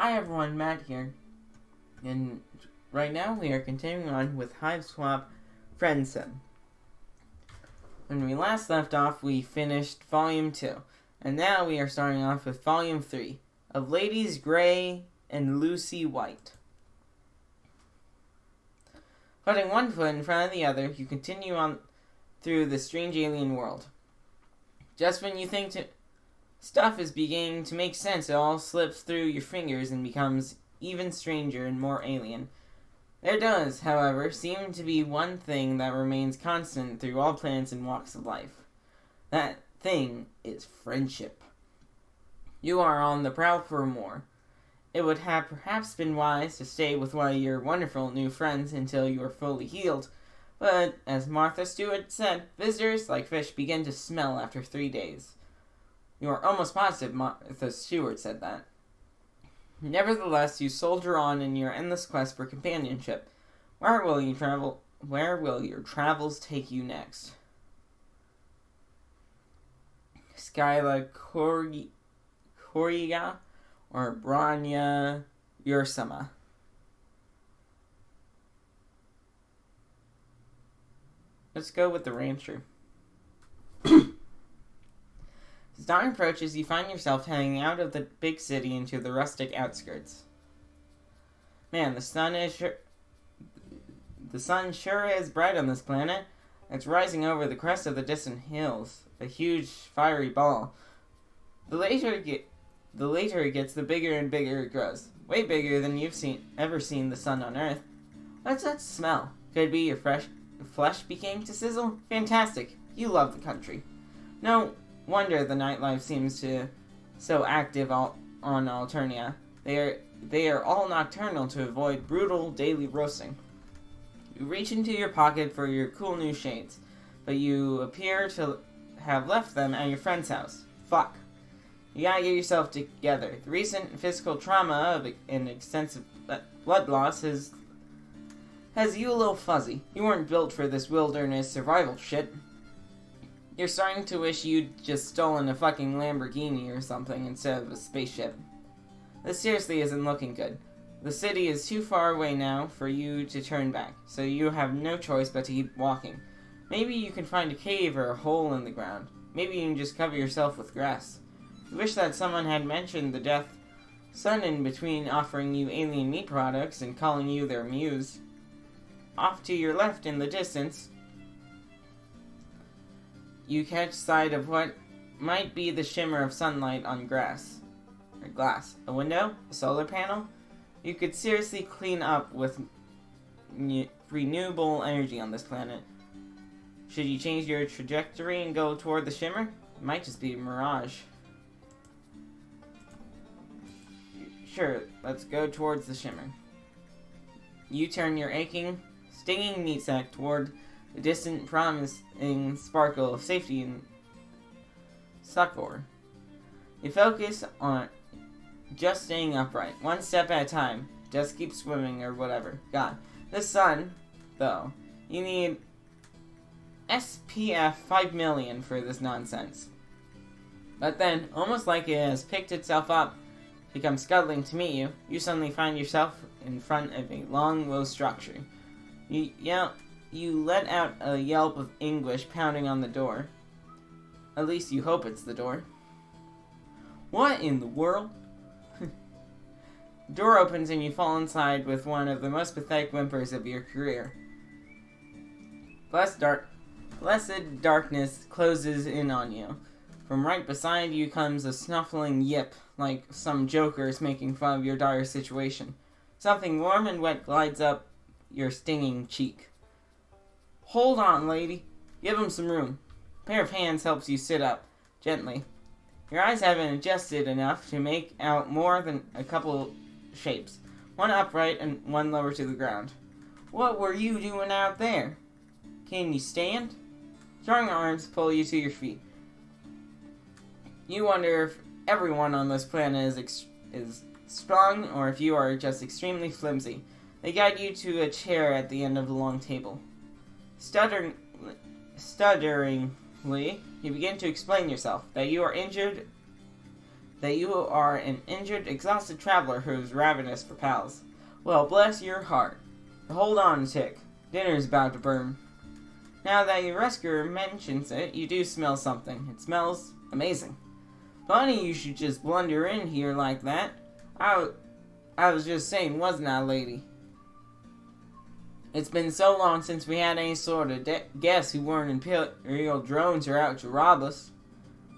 Hi everyone, Matt here, and right now we are continuing on with HiveSwap FriendSim. When we last left off, we finished Volume 2, and now we are starting off with Volume 3 of Ladies Grey and Lucy White. Putting one foot in front of the other, you continue on through the strange alien world. Just when you think stuff is beginning to make sense, it all slips through your fingers and becomes even stranger and more alien. There does, however, seem to be one thing that remains constant through all planets and walks of life. That thing is friendship. You are on the prowl for more. It would have perhaps been wise to stay with one of your wonderful new friends until you are fully healed, but as Martha Stewart said, visitors, like fish, begin to smell after 3 days. You are almost positive Martha Stewart said that. Nevertheless, you soldier on in your endless quest for companionship. Where will you travel? Where will your travels take you next? Skyla Koriga or Branya Ursama? Let's go with the rancher. As dawn approaches, you find yourself heading out of the big city into the rustic outskirts. Man, the sun sure is bright on this planet. It's rising over the crest of the distant hills, a huge fiery ball. The later it gets, the bigger and bigger it grows. Way bigger than you've ever seen the sun on Earth. What's that smell? Could it be your flesh beginning to sizzle? Fantastic. You love the country. No wonder the nightlife seems so active on Alternia. They are all nocturnal to avoid brutal daily roasting. You reach into your pocket for your cool new shades, but you appear to have left them at your friend's house. Fuck. You gotta get yourself together. The recent physical trauma of an extensive blood loss has you a little fuzzy. You weren't built for this wilderness survival shit. You're starting to wish you'd just stolen a fucking Lamborghini or something instead of a spaceship. This seriously isn't looking good. The city is too far away now for you to turn back, so you have no choice but to keep walking. Maybe you can find a cave or a hole in the ground. Maybe you can just cover yourself with grass. You wish that someone had mentioned the death sun in between offering you alien meat products and calling you their muse. Off to your left in the distance, you catch sight of what might be the shimmer of sunlight on glass. A window? A solar panel? You could seriously clean up with renewable energy on this planet. Should you change your trajectory and go toward the shimmer? It might just be a mirage. Sure, let's go towards the shimmer. You turn your stinging meat sack toward the distant promising sparkle of safety and succor. You focus on just staying upright, one step at a time. Just keep swimming or whatever. God. The sun, though. You need SPF 5 million for this nonsense. But then, almost like it has picked itself up to come scuttling to meet you, you suddenly find yourself in front of a long, low structure. You let out a yelp of anguish pounding on the door. At least you hope it's the door. What in the world? The door opens and you fall inside with one of the most pathetic whimpers of your career. Blessed darkness closes in on you. From right beside you comes a snuffling yip, like some joker is making fun of your dire situation. Something warm and wet glides up your stinging cheek. Hold on, lady. Give him some room. A pair of hands helps you sit up, gently. Your eyes haven't adjusted enough to make out more than a couple shapes. One upright and one lower to the ground. What were you doing out there? Can you stand? Strong arms pull you to your feet. You wonder if everyone on this planet is strong or if you are just extremely flimsy. They guide you to a chair at the end of the long table. Stutteringly, you begin to explain yourself, that you are injured that you are an injured, exhausted traveler who's ravenous for pals. Well, bless your heart. Hold on a tick. Dinner's about to burn. Now that your rescuer mentions it, you do smell something. It smells amazing. Funny you should just blunder in here like that. I was just saying, wasn't I, lady? It's been so long since we had any sort of guess who weren't Imperial drones or out to rob us.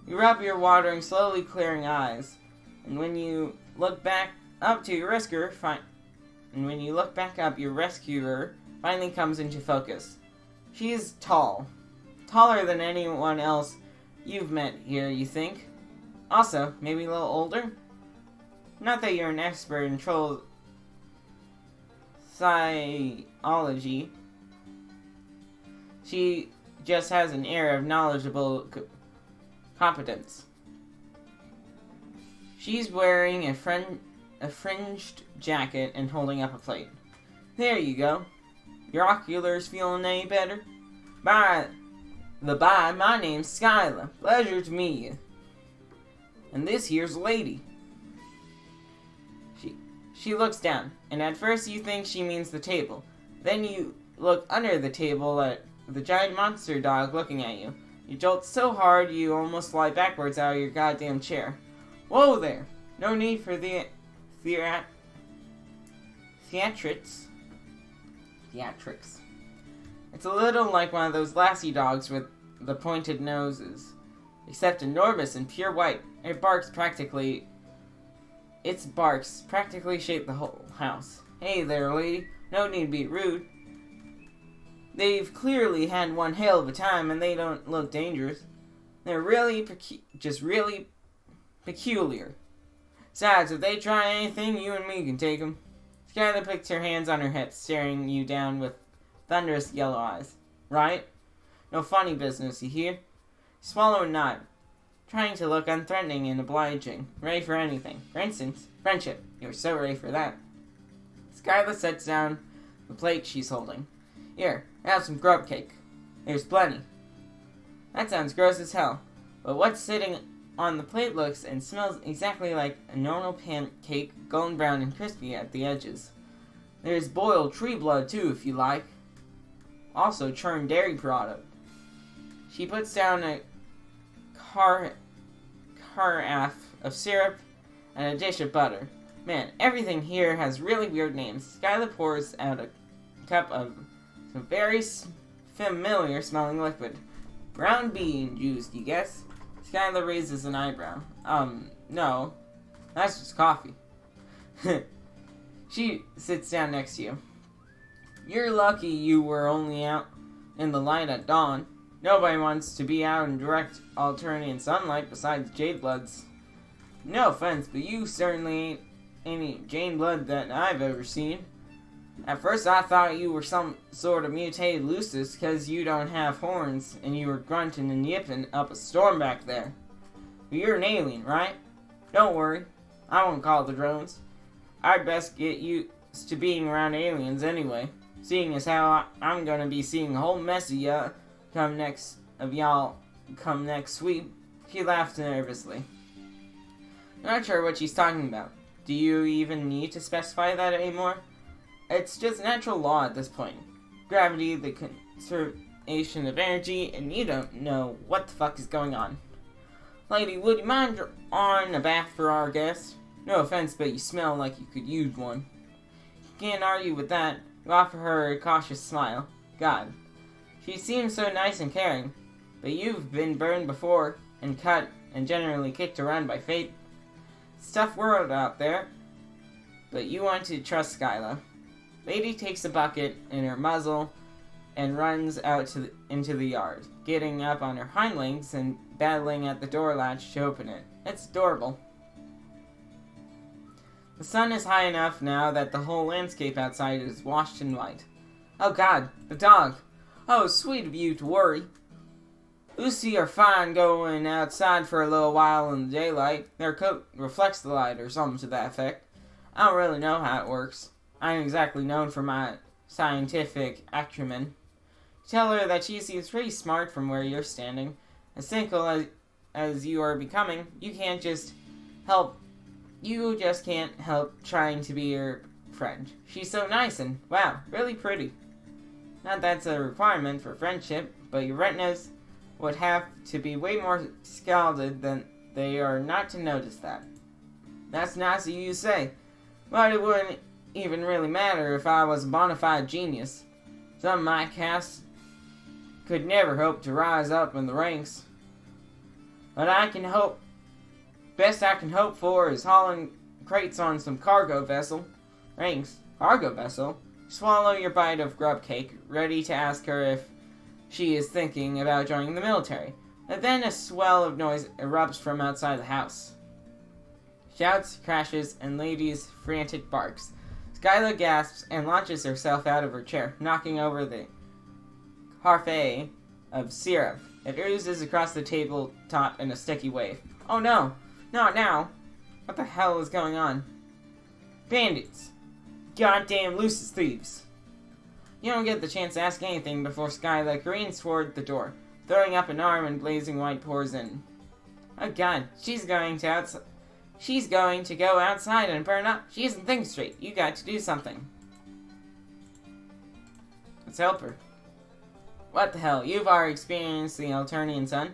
You rub your watering, slowly clearing eyes, and when you look back up to your rescuer, your rescuer finally comes into focus. She is tall. Taller than anyone else you've met here, you think? Also, maybe a little older? Not that you're an expert in troll psychology. She just has an air of knowledgeable competence. She's wearing a fringed jacket and holding up a plate. There you go. Your oculars feeling any better? By my name's Skyla. Pleasure to meet you. And this here's Lady. She looks down, and at first you think she means the table. Then you look under the table at the giant monster dog looking at you. You jolt so hard you almost fly backwards out of your goddamn chair. Whoa there! No need for theatrics. It's a little like one of those lassie dogs with the pointed noses, except enormous and pure white. Its barks practically shape the whole house. Hey there, lady. No need to be rude. They've clearly had one hell of a time, and they don't look dangerous. They're really peculiar. Besides, if they try anything, you and me can take them. Skylar puts her hands on her hips, staring you down with thunderous yellow eyes. Right? No funny business, you hear? Swallow a nod, trying to look unthreatening and obliging, ready for anything. For instance, friendship. You're so ready for that. Skylar sets down the plate she's holding. Here, have some grub cake. There's plenty. That sounds gross as hell, but what's sitting on the plate looks and smells exactly like a normal pancake, golden brown and crispy at the edges. There's boiled tree blood too, if you like. Also churned dairy product. She puts down a carafe of syrup and a dish of butter. Man, everything here has really weird names. Skylar pours out a cup of some very familiar smelling liquid. Brown bean juice, you guess? Skylar raises an eyebrow. No. That's just coffee. She sits down next to you. You're lucky you were only out in the light at dawn. Nobody wants to be out in direct alternating sunlight besides Jade Bloods. No offense, but you certainly ain't any Jade Blood that I've ever seen. At first I thought you were some sort of mutated Lucis because you don't have horns and you were grunting and yipping up a storm back there. But you're an alien, right? Don't worry. I won't call the drones. I'd best get used to being around aliens anyway, seeing as how I'm gonna be seeing a whole mess of y'all come next week. She laughed nervously. Not sure what she's talking about. Do you even need to specify that anymore? It's just natural law at this point. Gravity, the conservation of energy, and you don't know what the fuck is going on. Lady, would you mind on a bath for our guest? No offense, but you smell like you could use one. Can't argue with that. You offer her a cautious smile. God. She seems so nice and caring. But you've been burned before, and cut, and generally kicked around by fate. It's a tough world out there. But you want to trust Skyla. Lady takes a bucket in her muzzle and runs out into the yard, getting up on her hind legs and battling at the door latch to open it. It's adorable. The sun is high enough now that the whole landscape outside is washed in white. Oh God, the dog! Oh, sweet of you to worry. Lucy are fine going outside for a little while in the daylight. Their coat reflects the light or something to that effect. I don't really know how it works. I ain't exactly known for my scientific acumen. Tell her that she seems pretty smart from where you're standing. As cynical as you are becoming, you can't just help. You just can't help trying to be her friend. She's so nice and, wow, really pretty. Not that's a requirement for friendship, but your retinas would have to be way more scalded than they are not to notice that. That's nice of you to say, but it wouldn't even really matter if I was a bona fide genius. Some of my cast could never hope to rise up in the ranks. But best I can hope for is hauling crates on some cargo vessel. Ranks, cargo vessel? Swallow your bite of grub cake, ready to ask her if she is thinking about joining the military. And then a swell of noise erupts from outside the house. Shouts, crashes, and ladies' frantic barks. Skyla gasps and launches herself out of her chair, knocking over the parfait of syrup. It oozes across the tabletop in a sticky wave. Oh no! Not now! What the hell is going on? Bandits! Goddamn Lucis thieves! You don't get the chance to ask anything before Skyla careens toward the door, throwing up an arm and blazing white pours in. Oh god, she's going to go outside and burn up. She isn't thinking straight. You got to do something. Let's help her. What the hell? You've already experienced the Alternian sun.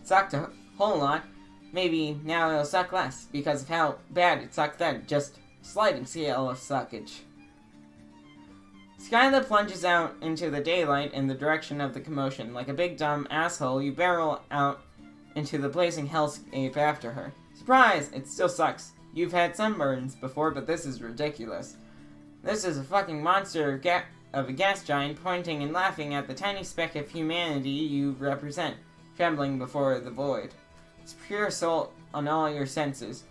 It sucked a whole lot. Maybe now it'll suck less, because of how bad it sucked then. Just sliding scale of suckage. Skyla plunges out into the daylight in the direction of the commotion. Like a big dumb asshole, you barrel out into the blazing hellscape after her. Surprise! It still sucks. You've had sunburns before, but this is ridiculous. This is a fucking monster of a gas giant pointing and laughing at the tiny speck of humanity you represent, trembling before the void. It's pure assault on all your senses.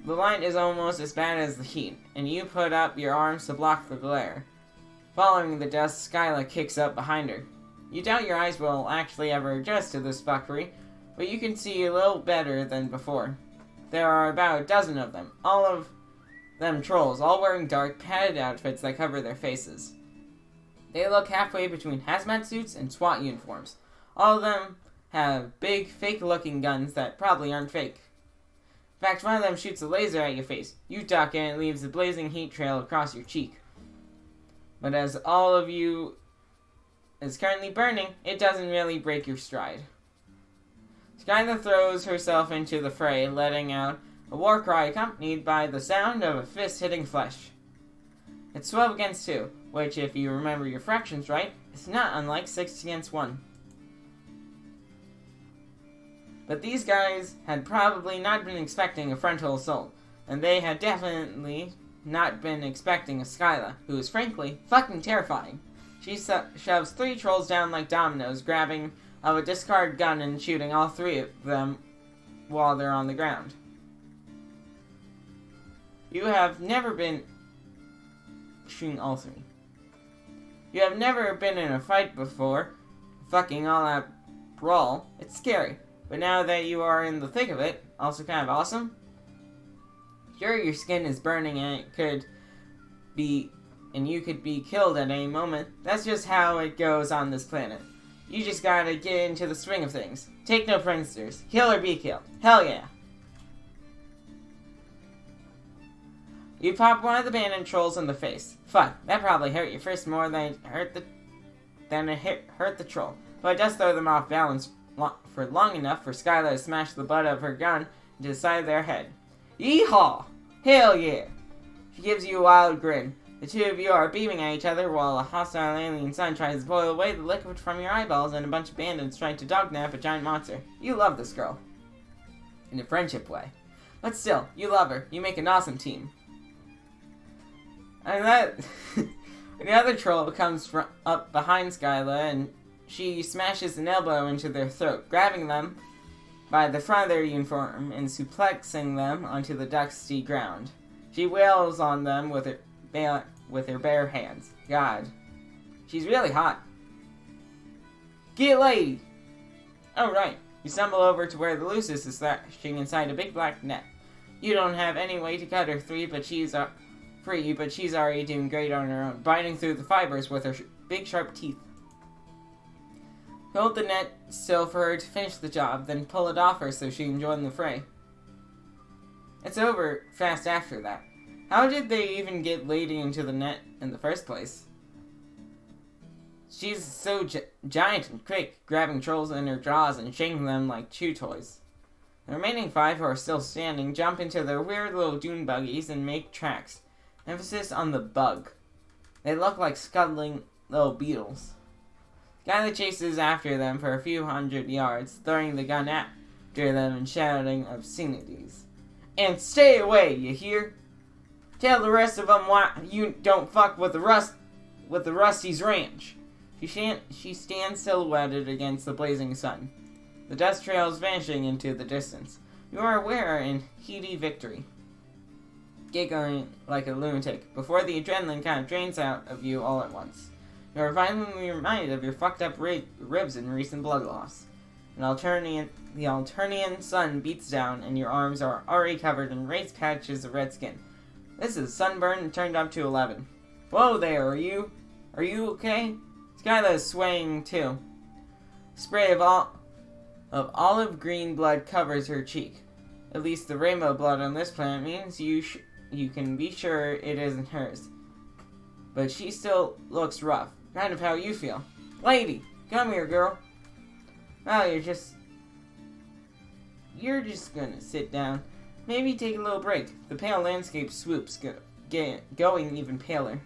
The light is almost as bad as the heat, and you put up your arms to block the glare. Following the dust, Skyla kicks up behind her. You doubt your eyes will actually ever adjust to this fuckery, but you can see a little better than before. There are about a dozen of them, all of them trolls, all wearing dark, padded outfits that cover their faces. They look halfway between hazmat suits and SWAT uniforms. All of them have big, fake-looking guns that probably aren't fake. In fact, one of them shoots a laser at your face. You duck and it leaves a blazing heat trail across your cheek. But as all of you is currently burning, it doesn't really break your stride. Skyla throws herself into the fray, letting out a war cry accompanied by the sound of a fist hitting flesh. It's 12 against 2, which, if you remember your fractions right, is not unlike 6 against 1. But these guys had probably not been expecting a frontal assault, and they had definitely not been expecting a Skyla, who is frankly fucking terrifying. She shoves 3 trolls down like dominoes, grabbing of a discard gun and shooting all 3 of them while they're on the ground. You have never been shooting all 3. You have never been in a fight before, fucking all out brawl. It's scary, but now that you are in the thick of it, also kind of awesome. Sure, your skin is burning and you could be killed at any moment. That's just how it goes on this planet. You just gotta get into the swing of things. Take no prisoners. Kill or be killed. Hell yeah. You pop one of the bandit trolls in the face. Fuck, that probably hurt your fist more than it hurt the troll. But it does throw them off balance for long enough for Skyla to smash the butt of her gun into the side of their head. Yeehaw! Hell yeah! She gives you a wild grin. The two of you are beaming at each other while a hostile alien sun tries to boil away the liquid from your eyeballs and a bunch of bandits try to dognap a giant monster. You love this girl. In a friendship way. But still, you love her. You make an awesome team. And the other troll comes up behind Skyla and she smashes an elbow into their throat, grabbing them by the front of their uniform and suplexing them onto the dusty ground. She wails on them with her bare hands. God. She's really hot. Get laid! Oh, right. You stumble over to where the Lucis is thrashing inside a big black net. You don't have any way to cut her free, but she's already doing great on her own, biting through the fibers with her big sharp teeth. Hold the net still for her to finish the job, then pull it off her so she can join the fray. It's over fast after that. How did they even get Lady into the net in the first place? She's so giant and quick, grabbing trolls in her jaws and shaking them like chew toys. The remaining 5 who are still standing jump into their weird little dune buggies and make tracks. Emphasis on the bug. They look like scuttling little beetles. Skylar chases after them for a few hundred yards, throwing the gun after them and shouting obscenities. And stay away, you hear? Tell the rest of them why you don't fuck with the Rusty's ranch. She stands silhouetted against the blazing sun. The dust trails vanishing into the distance. You are aware in heady victory. Giggling like a lunatic, before the adrenaline kind of drains out of you all at once. You are violently reminded of your fucked up ribs and recent blood loss. The Alternian sun beats down, and your arms are already covered in raised patches of red skin. This is sunburn and turned up to 11. Whoa there, are you okay? Skyla is swaying too. Spray of olive green blood covers her cheek. At least the rainbow blood on this planet means you can be sure it isn't hers. But she still looks rough. Kind of how you feel. Lady, come here, girl. Well, you're just gonna sit down. Maybe take a little break. The pale landscape swoops, going even paler.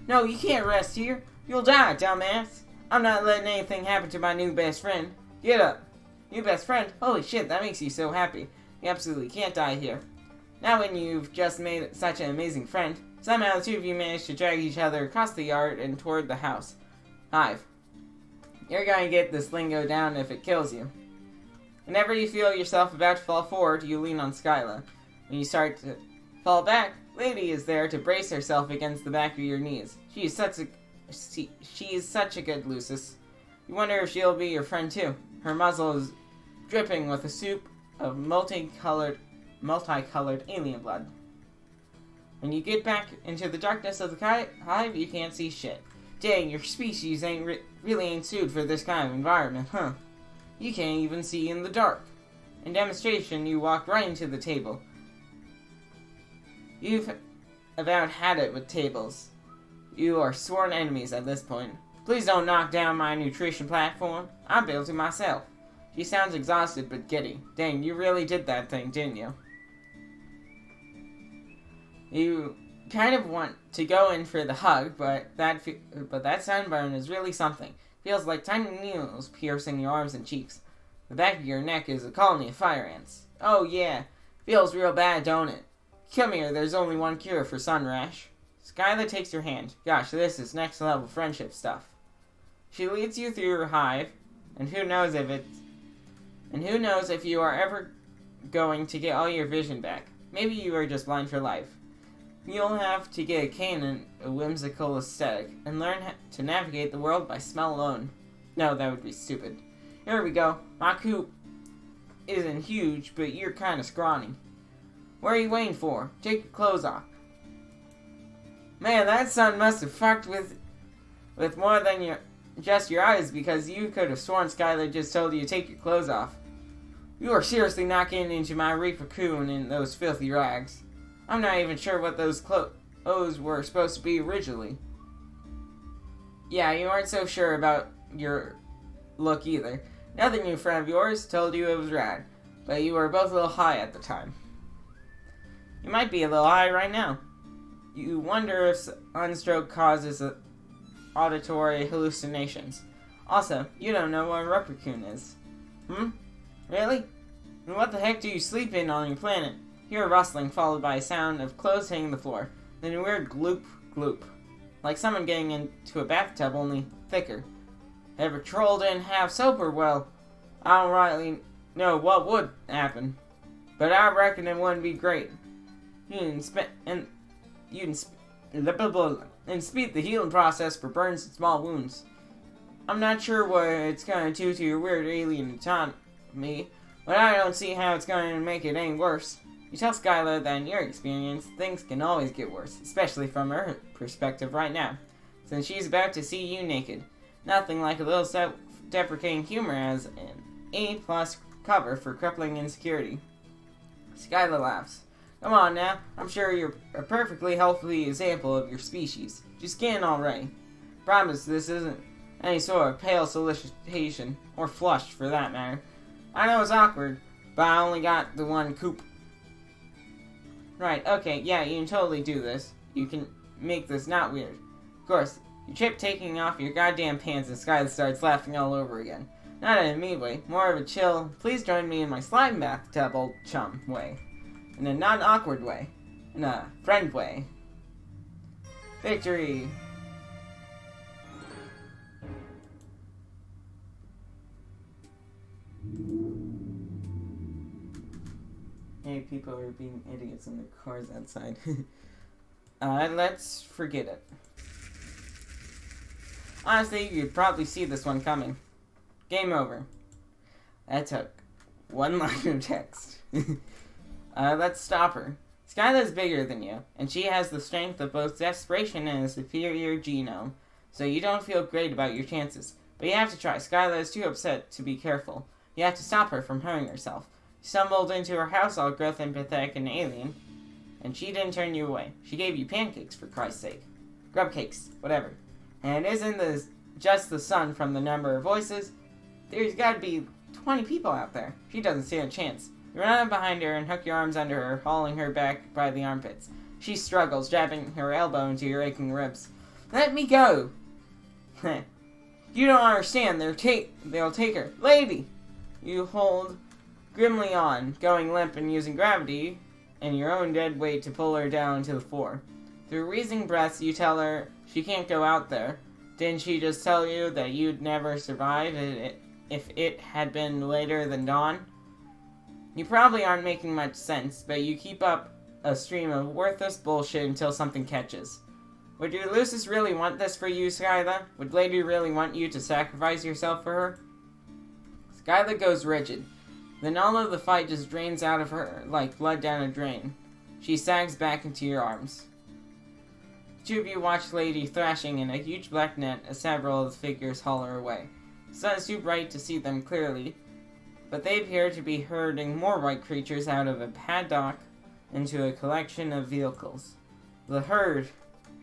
No, you can't rest here. You'll die, dumbass. I'm not letting anything happen to my new best friend. Get up. New best friend? Holy shit, that makes you so happy. You absolutely can't die here. Now when you've just made such an amazing friend, somehow the two of you managed to drag each other across the yard and toward the house. Hive. You're going to get this lingo down if it kills you. Whenever you feel yourself about to fall forward, you lean on Skyla. When you start to fall back, Lady is there to brace herself against the back of your knees. She is such a good Lucis. You wonder if she'll be your friend too. Her muzzle is dripping with a soup of multicolored alien blood. When you get back into the darkness of the hive, you can't see shit. Dang, your species really ain't suited for this kind of environment, huh? You can't even see in the dark. In demonstration, you walk right into the table. You've about had it with tables. You are sworn enemies at this point. Please don't knock down my nutrition platform. I built it myself. She sounds exhausted but giddy. Dang, you really did that thing, didn't you? You kind of want to go in for the hug, but that sunburn is really something. Feels like tiny needles piercing your arms and cheeks. The back of your neck is a colony of fire ants. Oh yeah, feels real bad, don't it? Come here, there's only one cure for sun rash. Skyla takes your hand. Gosh, this is next level friendship stuff. She leads you through her hive, and who knows if you are ever going to get all your vision back. Maybe you are just blind for life. You'll have to get a cane and a whimsical aesthetic, and learn to navigate the world by smell alone. No, that would be stupid. Here we go. My coop isn't huge, but you're kind of scrawny. What are you waiting for? Take your clothes off. Man, that sun must have fucked with more than just your eyes, because you could have sworn Skylar just told you to take your clothes off. You are seriously not getting into my Reaper coon in those filthy rags. I'm not even sure what those clothes were supposed to be originally. Yeah, you aren't so sure about your look either. Another new friend of yours told you it was rad, but you were both a little high at the time. You might be a little high right now. You wonder if sunstroke causes auditory hallucinations. Also, you don't know what a raccoon is. Really? And what the heck do you sleep in on your planet? Hear a rustling followed by a sound of clothes hitting the floor. Then a weird gloop, gloop. Like someone getting into a bathtub, only thicker. Ever trolled in half sober? Well, I don't rightly know what would happen. But I reckon it wouldn't be great. You can speed the healing process for burns and small wounds. I'm not sure what it's going to do to your weird alien autonomy, but I don't see how it's going to make it any worse. You tell Skylar that in your experience, things can always get worse, especially from her perspective right now, since she's about to see you naked. Nothing like a little self-deprecating humor as an A+ cover for crippling insecurity. Skylar laughs. Come on now, I'm sure you're a perfectly healthy example of your species. Your skin alright. Promise this isn't any sort of pale solicitation, or flush for that matter. I know it's awkward, but I only got the one coop. Right, okay, yeah, you can totally do this. You can make this not weird. Of course, you trip taking off your goddamn pants and Skylar starts laughing all over again. Not in a mean way, more of a chill, please join me in my slime bathtub, old chum way. In a non-awkward way. In a friend way. Victory! Hey, people are being idiots in the cars outside. Let's forget it. Honestly, you'd probably see this one coming. Game over. That took one line of text. Let's stop her. Skylar's bigger than you, and she has the strength of both desperation and a superior genome, so you don't feel great about your chances. But you have to try. Skylar is too upset to be careful. You have to stop her from hurting herself. You stumbled into her house all growth and pathetic and alien, and she didn't turn you away. She gave you pancakes, for Christ's sake. Grub cakes, whatever. And isn't just the sun from the number of voices? There's gotta be 20 people out there. She doesn't stand a chance. You run up behind her and hook your arms under her, hauling her back by the armpits. She struggles, jabbing her elbow into your aching ribs. Let me go! You don't understand. They'll take her. Lady! You hold grimly on, going limp and using gravity and your own dead weight to pull her down to the floor. Through wheezing breaths, you tell her she can't go out there. Didn't she just tell you that you'd never survive if it had been later than dawn? You probably aren't making much sense, but you keep up a stream of worthless bullshit until something catches. Would your Lucis really want this for you, Skylar? Would Lady really want you to sacrifice yourself for her? Skylar goes rigid. Then all of the fight just drains out of her like blood down a drain. She sags back into your arms. The two of you watch Lady thrashing in a huge black net as several of the figures haul her away. The sun is too bright to see them clearly, but they appear to be herding more white creatures out of a paddock into a collection of vehicles. The herd.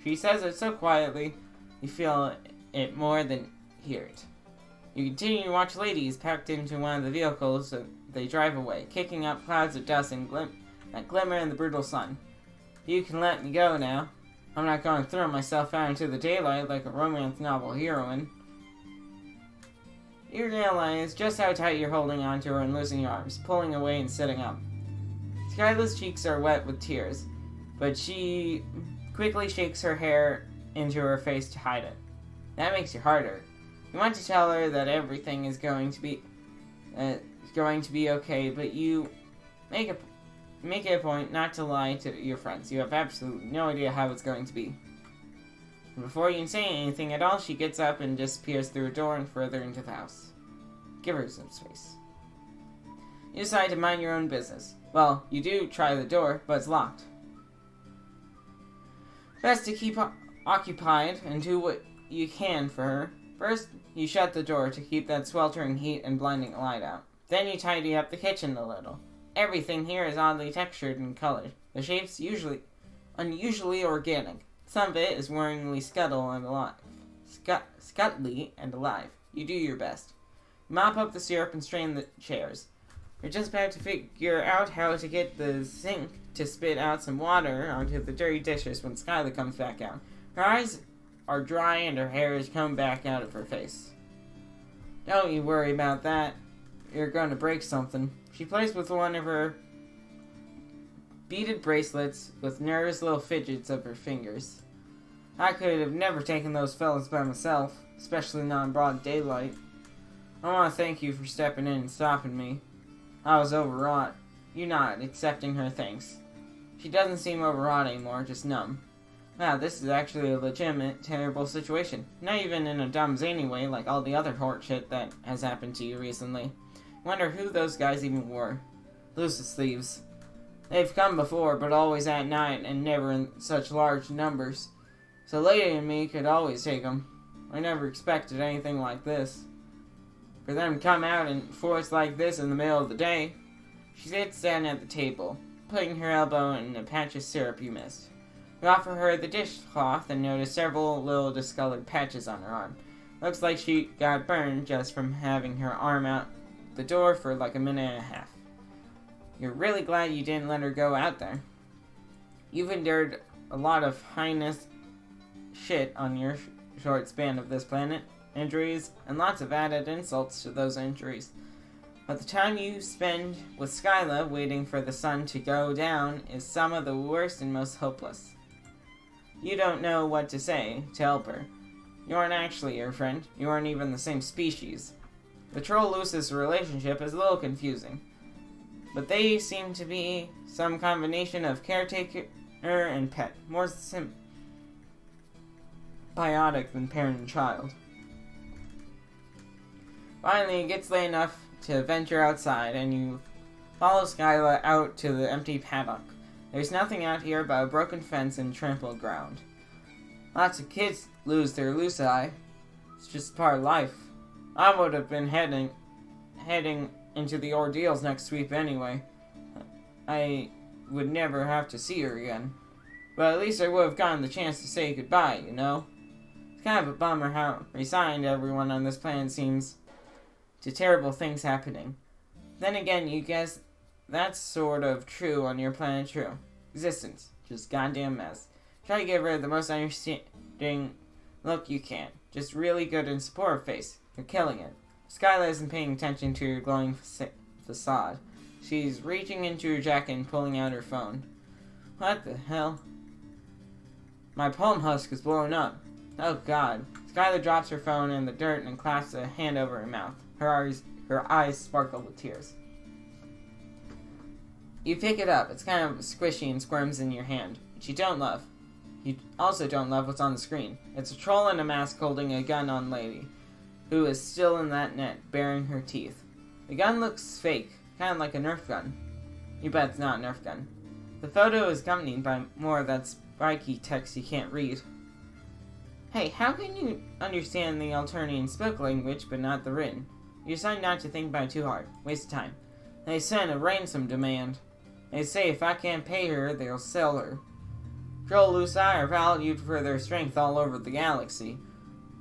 She says it so quietly, you feel it more than hear it. You continue to watch ladies packed into one of the vehicles as they drive away, kicking up clouds of dust and that glimmer in the brutal sun. You can let me go now. I'm not going to throw myself out into the daylight like a romance novel heroine. You realize just how tight you're holding onto her and losing your arms, pulling away and sitting up. Skylar's cheeks are wet with tears, but she quickly shakes her hair into her face to hide it. That makes your heart hurt. You want to tell her that everything is going to be okay, but you make it a point not to lie to your friends. You have absolutely no idea how it's going to be. And before you can say anything at all, she gets up and disappears through a door and further into the house. Give her some space. You decide to mind your own business. Well, you do try the door, but it's locked. Best to keep occupied and do what you can for her. First, you shut the door to keep that sweltering heat and blinding light out. Then you tidy up the kitchen a little. Everything here is oddly textured and colored. The shapes unusually organic. Some of it is worryingly scuttly and alive. You do your best. You mop up the syrup and strain the chairs. You're just about to figure out how to get the sink to spit out some water onto the dirty dishes when Skylar comes back out. Her eyes are dry and her hair is combed back out of her face. Don't you worry about that. You're going to break something. She plays with one of her beaded bracelets with nervous little fidgets of her fingers. I could have never taken those fellas by myself, especially not in broad daylight. I want to thank you for stepping in and stopping me. I was overwrought. You nod, accepting her thanks. She doesn't seem overwrought anymore, just numb. Wow, this is actually a legitimate, terrible situation. Not even in a dumb zany way like all the other hort shit that has happened to you recently. Wonder who those guys even were. Lucis thieves. They've come before, but always at night and never in such large numbers. So Lady and me could always take them. I never expected anything like this. For them to come out in force like this in the middle of the day. She sits down at the table, putting her elbow in a patch of syrup you missed. You offer her the dishcloth and notice several little discolored patches on her arm. Looks like she got burned just from having her arm out the door for like a minute and a half. You're really glad you didn't let her go out there. You've endured a lot of heinous shit on your short span of this planet. Injuries, and lots of added insults to those injuries. But the time you spend with Skyla waiting for the sun to go down is some of the worst and most hopeless. You don't know what to say to help her. You aren't actually her friend. You aren't even the same species. The Troll-Lucis relationship is a little confusing. But they seem to be some combination of caretaker and pet. More symbiotic than parent and child. Finally, it gets late enough to venture outside, and you follow Skyla out to the empty paddock. There's nothing out here but a broken fence and trampled ground. Lots of kids lose their Luci. It's just part of life. I would have been heading into the ordeals next sweep anyway. I would never have to see her again. But at least I would have gotten the chance to say goodbye, you know? It's kind of a bummer how resigned everyone on this planet seems to terrible things happening. Then again, you guess that's sort of true on your planet too. Existence. Just goddamn mess. Try to give her the most understanding look you can. Just really good and supportive face. You're killing it. Skyla isn't paying attention to your glowing facade. She's reaching into her jacket and pulling out her phone. What the hell? My palm husk is blown up. Oh god. Skyla drops her phone in the dirt and clasps a hand over her mouth. Her eyes sparkle with tears. You pick it up. It's kind of squishy and squirms in your hand, which you don't love. You also don't love what's on the screen. It's a troll in a mask holding a gun on Lady, who is still in that net, baring her teeth. The gun looks fake, kind of like a Nerf gun. You bet it's not a Nerf gun. The photo is accompanied by more of that spiky text you can't read. Hey, how can you understand the Alternian spoke language but not the written? You decide not to think about it too hard. Waste of time. They sent a ransom demand. They say if I can't pay her, they'll sell her. Troll-Luci are valued for their strength all over the galaxy.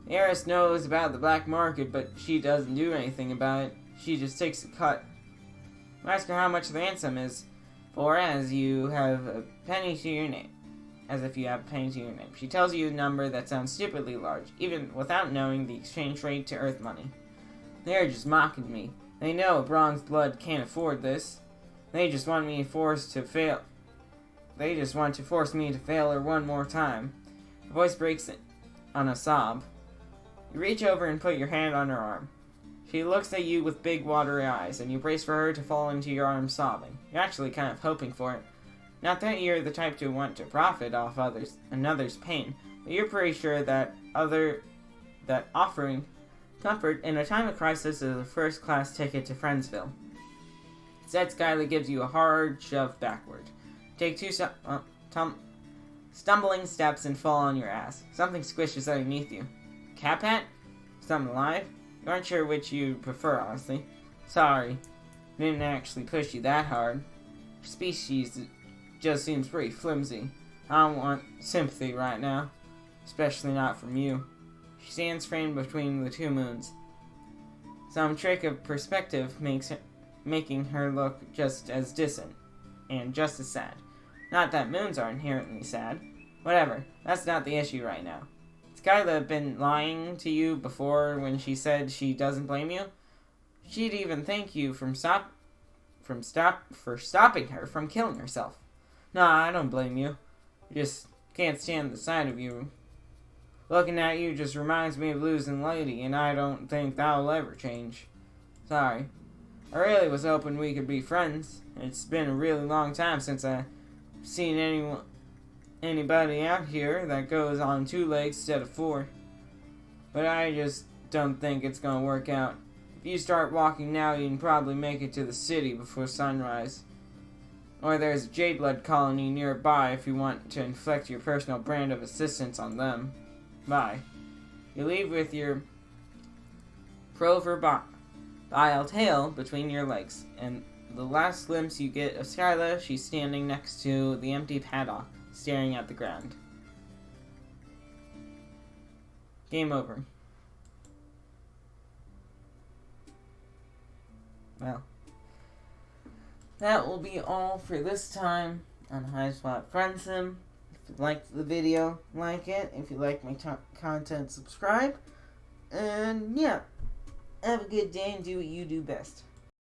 The heiress knows about the black market, but she doesn't do anything about it. She just takes a cut. Ask her how much the ransom is for, as you have a penny to your name. As if you have a penny to your name. She tells you a number that sounds stupidly large, even without knowing the exchange rate to Earth money. They're just mocking me. They know bronze blood can't afford this. They just want me forced to fail. They just want to force me to fail her one more time. Her voice breaks on a sob. You reach over and put your hand on her arm. She looks at you with big watery eyes, and you brace for her to fall into your arms sobbing. You're actually kind of hoping for it. Not that you're the type to want to profit off another's pain, but you're pretty sure that offering comfort in a time of crisis is a first-class ticket to Friendsville. Instead, Skyla gives you a hard shove backward. Take two stumbling steps and fall on your ass. Something squishes underneath you. Cap hat? Something alive? You aren't sure which you prefer, honestly. Sorry. Didn't actually push you that hard. Your species just seems pretty flimsy. I don't want sympathy right now. Especially not from you. She stands framed between the two moons. Some trick of perspective making her look just as distant. And just as sad. Not that moons are inherently sad. Whatever. That's not the issue right now. Skyla been lying to you before when she said she doesn't blame you? She'd even thank you for stopping her from killing herself. Nah, I don't blame you. I just can't stand the sight of you. Looking at you just reminds me of losing Lady, and I don't think that'll ever change. Sorry. I really was hoping we could be friends. It's been a really long time since I've seen anybody out here that goes on 2 legs instead of 4. But I just don't think it's gonna work out. If you start walking now, you can probably make it to the city before sunrise. Or there's a Jadeblood colony nearby if you want to inflict your personal brand of assistance on them. Bye. You leave with your proverbial tail between your legs, and the last glimpse you get of Skyla, she's standing next to the empty paddock, staring at the ground. Game over. Well, that will be all for this time on HiveSwap FriendSim. If you liked the video, like it. If you like my content, subscribe. And yeah, have a good day and do what you do best.